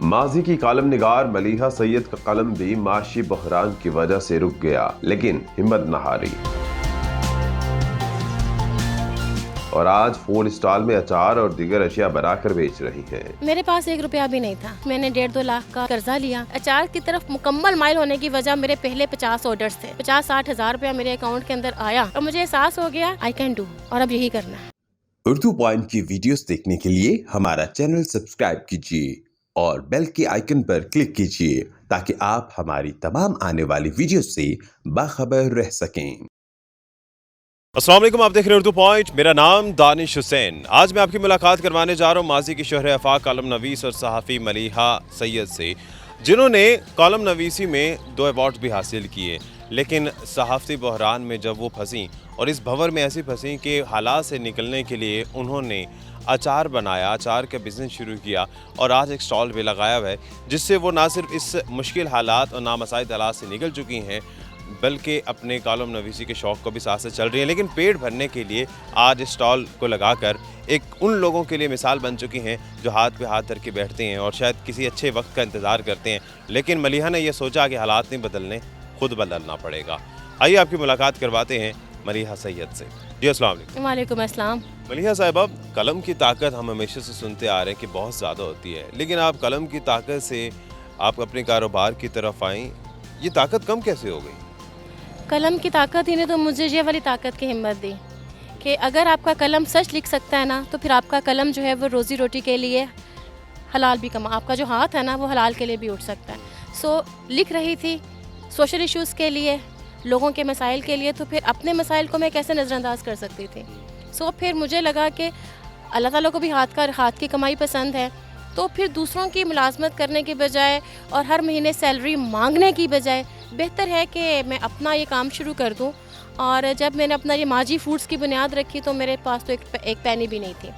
माजी की कॉलम निगार मलीहा सैयद का कलम भी माशी बहरान की वजह से रुक गया, लेकिन हिम्मत न हारी और आज फूड स्टॉल में अचार और दीगर अशिया बनाकर बेच रही हैं। मेरे पास 1 रुपया भी नहीं था। मैंने 1.5-2 लाख का कर्जा लिया। अचार की तरफ मुकम्मल माइल होने की वजह मेरे पहले 50 ऑर्डर्स थे। 50-60 हजार रुपया मेरे अकाउंट के अंदर आया और मुझे एहसास हो गया आई कैन डू, और अब यही करना है। उर्दू पॉइंट की वीडियोस देखने के लिए हमारा चैनल सब्सक्राइब कीजिए और बेल के आइकन पर क्लिक कीजिए ताकि आप हमारी तमाम आने वाली वीडियो से बाखबर रह सकें। अस्सलाम वालेकुम, आप देख रहे हैं उर्दू पॉइंट। मेरा नाम दानिश हुसैन। आज मैं आपकी मुलाकात करवाने जा रहा हूँ माजी की शोहर आफाक कॉलम नवीस और सहाफ़ी मलीहा सैयद से, जिन्होंने कॉलम नवीसी में 2 अवार्ड भी हासिल किए। लेकिन सहाफ़ती बहरान में जब वो फंसी और इस भंवर में ऐसी फंसी कि हालात से निकलने के लिए उन्होंने अचार बनाया, अचार का बिज़नेस शुरू किया और आज एक स्टॉल भी लगाया हुआ है, जिससे वो ना सिर्फ इस मुश्किल हालात और नामसाइद हालात से निकल चुकी हैं बल्कि अपने कॉलम नवीसी के शौक़ को भी साथ से चल रही है। लेकिन पेट भरने के लिए आज इस स्टॉल को लगाकर एक उन लोगों के लिए मिसाल बन चुकी हैं जो हाथ पे हाथ धर के बैठते हैं और शायद किसी अच्छे वक्त का इंतज़ार करते हैं। लेकिन मलीहा ने यह सोचा कि हालात नहीं बदलने, खुद बदलना पड़ेगा। आइए आपकी मुलाकात करवाते हैं मलीहा सैयद से। जी अस्सलाम वालेकुम। वालेकुम अस्सलाम। मलीहा साहिबा, कलम की ताकत हम हमेशा से सुनते आ रहे हैं कि बहुत ज़्यादा होती है, लेकिन आप कलम की ताकत से आप अपने कारोबार की तरफ आईं, ये ताकत कम कैसे हो गई? कलम की ताकत ही ने तो मुझे ये वाली ताकत की हिम्मत दी कि अगर आपका कलम सच लिख सकता है ना, तो फिर आपका कलम जो है वो रोज़ी रोटी के लिए हलाल भी कमा, आपका जो हाथ है ना वो हलाल के लिए भी उठ सकता है। सो लिख रही थी सोशल इश्यूज़ के लिए, लोगों के मसाइल के लिए, तो फिर अपने मसाइल को मैं कैसे नज़रअंदाज कर सकती थी। सो फिर मुझे लगा कि अल्लाह ताला को भी हाथ की कमाई पसंद है, तो फिर दूसरों की मुलाजमत करने की बजाय और हर महीने सैलरी मांगने की बजाय बेहतर है कि मैं अपना ये काम शुरू कर दूं। और जब मैंने अपना ये माजी फूड्स की बुनियाद रखी तो मेरे पास तो एक पैनी भी नहीं थी,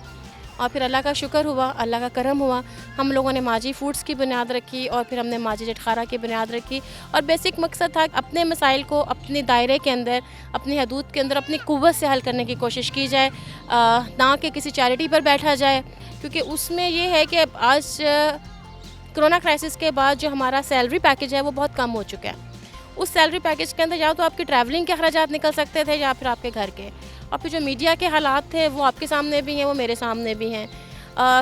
और फिर अल्लाह का शुक्र हुआ, अल्लाह का करम हुआ, हम लोगों ने माजी फूड्स की बुनियाद रखी और फिर हमने माजी जटखारा की बुनियाद रखी। और बेसिक मकसद था अपने मसाइल को अपने दायरे के अंदर, अपनी हदूद के अंदर, अपनी कुव्वत से हल करने की कोशिश की जाए, ना कि किसी चैरिटी पर बैठा जाए। क्योंकि उसमें ये है कि आज कोरोना क्राइसिस के बाद जो हमारा सैलरी पैकेज है वो बहुत कम हो चुका है। उस सैलरी पैकेज के अंदर या तो आपके ट्रैवलिंग के अखराजात निकल सकते थे या फिर आपके घर के, और फिर जो मीडिया के हालात थे वो आपके सामने भी हैं, वो मेरे सामने भी हैं।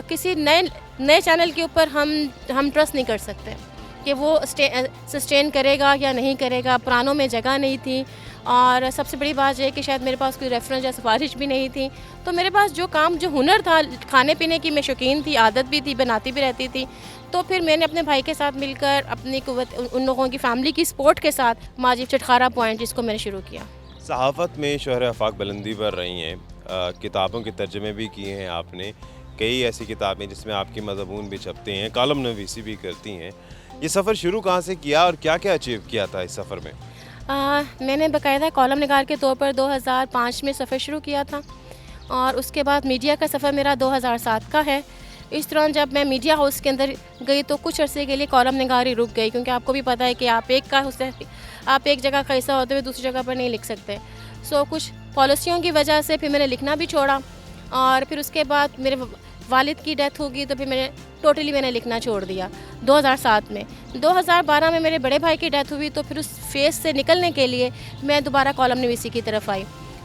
किसी नए चैनल के ऊपर हम ट्रस्ट नहीं कर सकते कि वो सस्टेन करेगा या नहीं करेगा। पुरानों में जगह नहीं थी, और सबसे बड़ी बात यह कि शायद मेरे पास कोई रेफरेंस या सिफारिश भी नहीं थी। तो मेरे पास जो काम, जो हुनर था, खाने पीने की मैं शौकीन थी, आदत भी थी, बनाती भी रहती थी। तो फिर मैंने अपने भाई के साथ मिलकर अपनी कुव्वत, उन लोगों की फैमिली की सपोर्ट के साथ माजी जटखारा पॉइंट जिसको मैंने शुरू किया। सहाफ़त में शोहर आफाक बुलंदी पर रही हैं, किताबों के तर्जमे भी किए हैं आपने, कई ऐसी किताबें जिसमें आपके मज़मून भी छपते हैं, कॉलम नवीसी भी करती हैं। ये सफ़र शुरू कहाँ से किया और क्या क्या अचीव किया था इस सफ़र में? मैंने बाकायदा कॉलम निगार के तौर पर 2005 में सफ़र शुरू किया था, और उसके बाद मीडिया का सफ़र मेरा 2007 का है। इस दौरान जब मैं मीडिया हाउस के अंदर गई तो कुछ अरसे के लिए कॉलम निगारी रुक गई, क्योंकि आपको भी पता है कि आप एक जगह का हिस्सा होते हुए दूसरी जगह पर नहीं लिख सकते। सो कुछ पॉलिसियों की वजह से फिर मैंने लिखना भी छोड़ा, और फिर उसके बाद मेरे वालिद की डेथ होगी तो फिर मैंने लिखना छोड़ दिया 2007 में। 2012 में मेरे बड़े भाई की डेथ हुई, तो फिर उस फेज़ से निकलने के लिए मैं दोबारा कॉलम नवीसी की तरफ आई,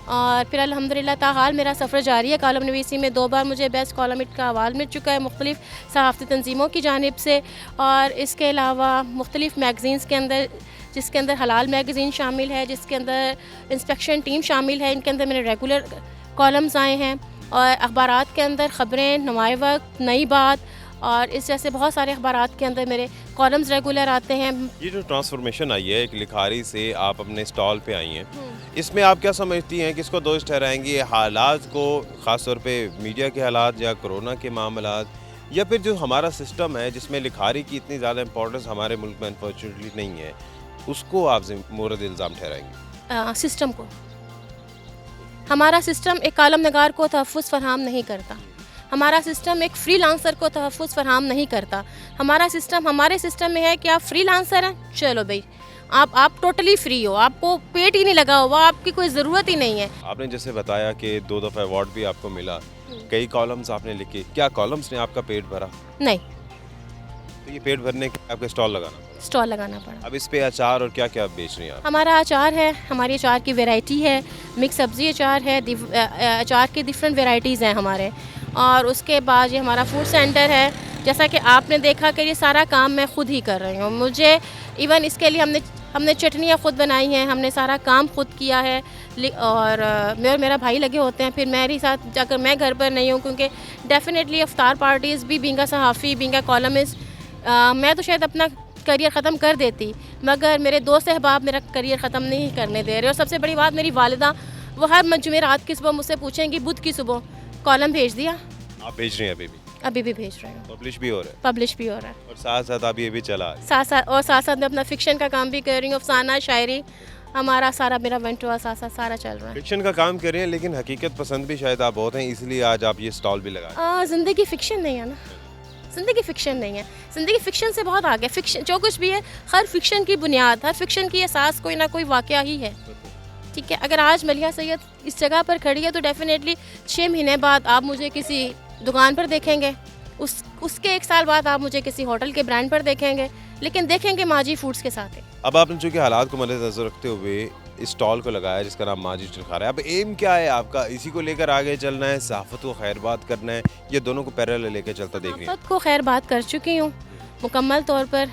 और फिर अल्हम्दुलिल्लाह ताहाल मेरा सफ़र जारी है। कॉलम नवीसी में 2 बार मुझे बेस्ट कॉलमिस्ट का अवार्ड मिल चुका है मुख्तलिफ़ सहाफ़ती तंजीमों की जानिब से, और इसके अलावा मुख्तलिफ़ मैगज़ीन्स के अंदर, जिसके अंदर हलाल मैगज़ीन शामिल है, जिसके अंदर इंस्पेक्शन टीम शामिल है, इनके अंदर मेरे रेगुलर कॉलम्स आए हैं, और अखबारात के अंदर ख़बरें, नुमाए वक्त, नई बात और इस जैसे बहुत सारे अखबारात के अंदर मेरे कॉलम्स रेगुलर आते हैं। ये जो ट्रांसफॉर्मेशन आई है, एक लिखारी से आप अपने स्टॉल पे आई हैं, इसमें आप क्या समझती हैं, किसको दोष ठहराएंगी? हालात को, ख़ास तौर पे मीडिया के हालात या कोरोना के मामलात, या फिर जो हमारा सिस्टम है जिसमें लिखारी की इतनी ज़्यादा इंपॉर्टेंस हमारे मुल्क में अनफॉर्चुनेटली नहीं है, उसको आप मोरद इल्ज़ाम ठहराएंगे? सिस्टम को, हमारा सिस्टम एक कॉलम नगार को तहफ़्फ़ुज़ फराहम नहीं करता, हमारा सिस्टम एक फ्रीलांसर को तहफ़्फ़ुज़ फराहम नहीं करता। हमारे सिस्टम में है कि आप फ्रीलांसर हैं, चलो भाई आप टोटली फ्री हो, आपको पेट ही नहीं लगा हुआ, आपकी कोई ज़रूरत ही नहीं है। आपने जैसे बताया कि 2 दफ़ा अवार्ड भी आपको मिला, कई कॉलम्स आपने लिखे, क्या कॉलम्स ने आपका पेट भरा? नहीं, तो ये पेट भरने के लिए आपका स्टॉल लगाना पड़ा। स्टॉल लगाना पड़ा। अब इस पे अचार और क्या क्या आप बेच रही हैं आप? हमारा अचार है, हमारी अचार की वैरायटी है, मिक्स सब्ज़ी अचार है, अचार की डिफरेंट वैरायटीज़ हैं हमारे। और उसके बाद ये हमारा फूड सेंटर है। जैसा कि आपने देखा कि ये सारा काम मैं ख़ुद ही कर रही हूँ। मुझे इवन इसके लिए हमने चटनियाँ ख़ुद बनाई हैं, हमने सारा काम ख़ुद किया है। और मैं और मेरा भाई लगे होते हैं। फिर मेरे साथ जाकर मैं घर पर नहीं हूँ, क्योंकि डेफिनेटली अफ्तार पार्टीज़ भी बीइंग अ सहाफ़ी, बीइंग अ कॉलमिस्ट, मैं तो शायद अपना करियर ख़त्म कर देती, मगर मेरे दोस्त अहबाब मेरा करियर ख़त्म नहीं करने दे रहे। और सबसे बड़ी बात, मेरी वालिदा वो हर जुमेरात की सुबह मुझसे पूछेंगी बुध की सुबह कॉलम भेज दिया। आप भेज रही हैं अभी भी भेज रहे हैं, पब्लिश भी हो रहा है पब्लिश भी हो रहा है। और साथ साथ आप ये भी चला है। साथ साथ मैं अपना फ़िक्शन का काम भी कर रही हूँ, अफसाना शायरी, हमारा सारा मेरा वेंटुआ साथ साथ सारा चल रहा है। फिक्शन का काम कर रहे हैं, लेकिन हकीकत पसंद भी शायद आप बहुत हैं, इसलिए आज आप ये स्टॉल भी लगा। ज़िंदगी फ़िक्शन नहीं है ना, ज़िंदगी फ़िक्शन नहीं है, ज़िंदगी फ़िक्शन से बहुत आगे। फ़िक्शन जो कुछ भी है, हर फ़िक्शन की बुनियाद, हर फ़िक्शन की एहसास कोई ना कोई वाक़या ही है। ठीक है, अगर आज मलिहा सैयद इस जगह पर खड़ी है तो डेफिनेटली 6 महीने बाद आप मुझे किसी दुकान पर देखेंगे, उसके 1 साल बाद आप मुझे किसी होटल के ब्रांड पर देखेंगे, लेकिन देखेंगे माजी फूड्स के साथ है। अब आपने चूँकि हालात को मद्देनज़र रखते हुए इस स्टॉल को लगाया जिसका नाम माजी चिलखा रहा है, अब एम क्या है आपका? इसी को लेकर आगे चलना है, सहाफ़त को खैर बात करना है, ये दोनों को पैरेलल लेकर चलता देख रही है? सहाफ़त को खैर बात कर चुकी हूँ मुकम्मल तौर पर,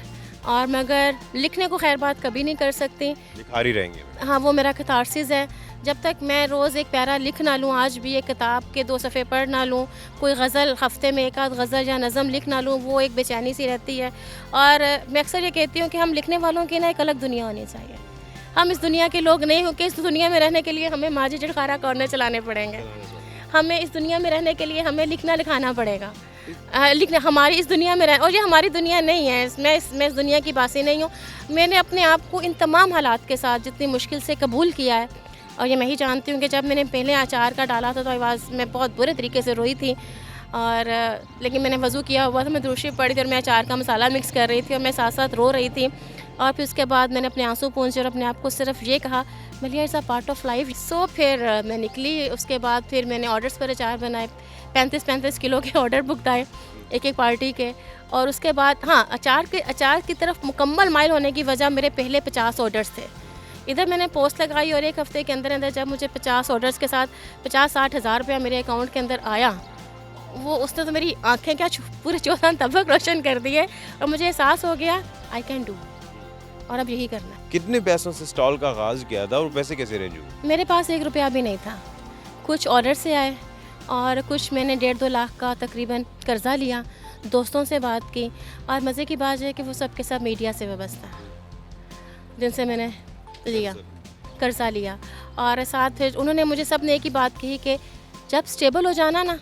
और मगर लिखने को खैर बात कभी नहीं कर सकती। लिखारी रहेंगे। हाँ, वो मेरा कैथारसिस है। जब तक मैं रोज़ एक प्यारा लिख ना लूँ, आज भी एक किताब के 2 सफ़े पढ़ ना लूँ, कोई गज़ल हफ़्ते में एक आध गज़ल या नज़म लिख ना लूँ, वो एक बेचैनी सी रहती है। और मैं अक्सर ये कहती हूँ कि हम लिखने वालों की ना एक अलग दुनिया होनी चाहिए। हम इस दुनिया के लोग नहीं हो कि इस दुनिया में रहने के लिए हमें माजी चिलखारा कॉर्नर चलाने पड़ेंगे। हमें इस दुनिया में रहने के लिए हमें लिखना लिखाना पड़ेगा। लिखना हमारी इस दुनिया में और ये हमारी दुनिया नहीं है। मैं इस दुनिया की बासी नहीं हूँ। मैंने अपने आप को इन तमाम हालात के साथ जितनी मुश्किल से कबूल किया है, और ये मैं ही जानती हूँ कि जब मैंने पहले अचार का डाला था तो आवाज़ में बहुत बुरे तरीके से रोई थी। और लेकिन मैंने वज़ू किया हुआ था, मैं दुरूद शरीफ पढ़ी थी और मैं अचार का मसाला मिक्स कर रही थी और मैं साथ साथ रो रही थी। और फिर उसके बाद मैंने अपने आंसू पोंछे और अपने आप को सिर्फ ये कहा, Maliha it's a part of life. So फिर मैं निकली। उसके बाद फिर मैंने ऑर्डर्स पर अचार बनाए, 35-35 किलो के ऑर्डर बुक आए एक पार्टी के। और उसके बाद हाँ, अचार की तरफ मुकम्मल माइल होने की वजह मेरे पहले 50 ऑर्डर्स थे। इधर मैंने पोस्ट लगाई और 1 हफ़्ते के अंदर अंदर जब मुझे 50 ऑर्डर्स के साथ 50-60 हज़ार रुपया मेरे अकाउंट के अंदर आया, वो उसने तो मेरी आंखें क्या पूरे 14 तबक रोशन कर दिए। और मुझे एहसास हो गया आई कैन डू, और अब यही करना है। कितने पैसों से स्टॉल का आगाज़ किया था और पैसे कैसे रेंज हुए? मेरे पास 1 रुपया भी नहीं था। कुछ ऑर्डर से आए और कुछ मैंने 1.5-2 लाख का तकरीबन कर्ज़ा लिया, दोस्तों से बात की। और मज़े की बात है कि वो सब के सब मीडिया से वाबस्ता है, जिनसे मैंने लिया कर्ज़ा लिया। और साथ फिर उन्होंने मुझे सब ने एक ही बात कही कि जब स्टेबल हो जाना ना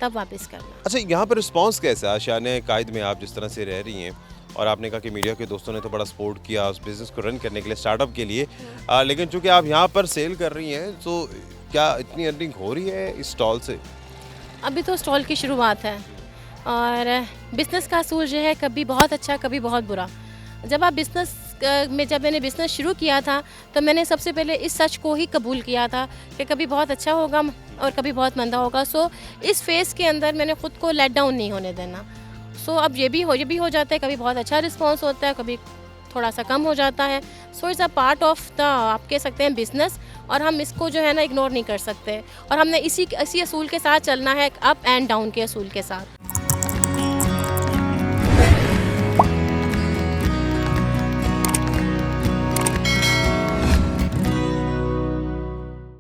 तब वापस करना। अच्छा, यहाँ पर रिस्पांस कैसा है? आशियाने कायद में आप जिस तरह से रह रही हैं, और आपने कहा कि मीडिया के दोस्तों ने तो बड़ा सपोर्ट किया उस बिज़नेस को रन करने के लिए, स्टार्टअप के लिए, लेकिन चूँकि आप यहाँ पर सेल कर रही हैं, तो क्या इतनी अर्निंग हो रही है इस स्टॉल से? अभी तो स्टॉल की शुरुआत है, और बिज़नेस का असूल जो है कभी बहुत अच्छा कभी बहुत बुरा। जब मैंने बिज़नेस शुरू किया था तो मैंने सबसे पहले इस सच को ही कबूल किया था कि कभी बहुत अच्छा होगा और कभी बहुत मंदा होगा। सो इस फेज़ के अंदर मैंने ख़ुद को लेट डाउन नहीं होने देना। सो अब ये भी हो जाता है, कभी बहुत अच्छा रिस्पॉन्स होता है, कभी थोड़ा सा कम हो जाता है। So it's a part of the, आप कह सकते हैं, बिज़नेस, और हम इसको जो है ना इग्नोर नहीं कर सकते। और हमने इसी असूल के साथ चलना है, अप एंड डाउन के असूल के साथ।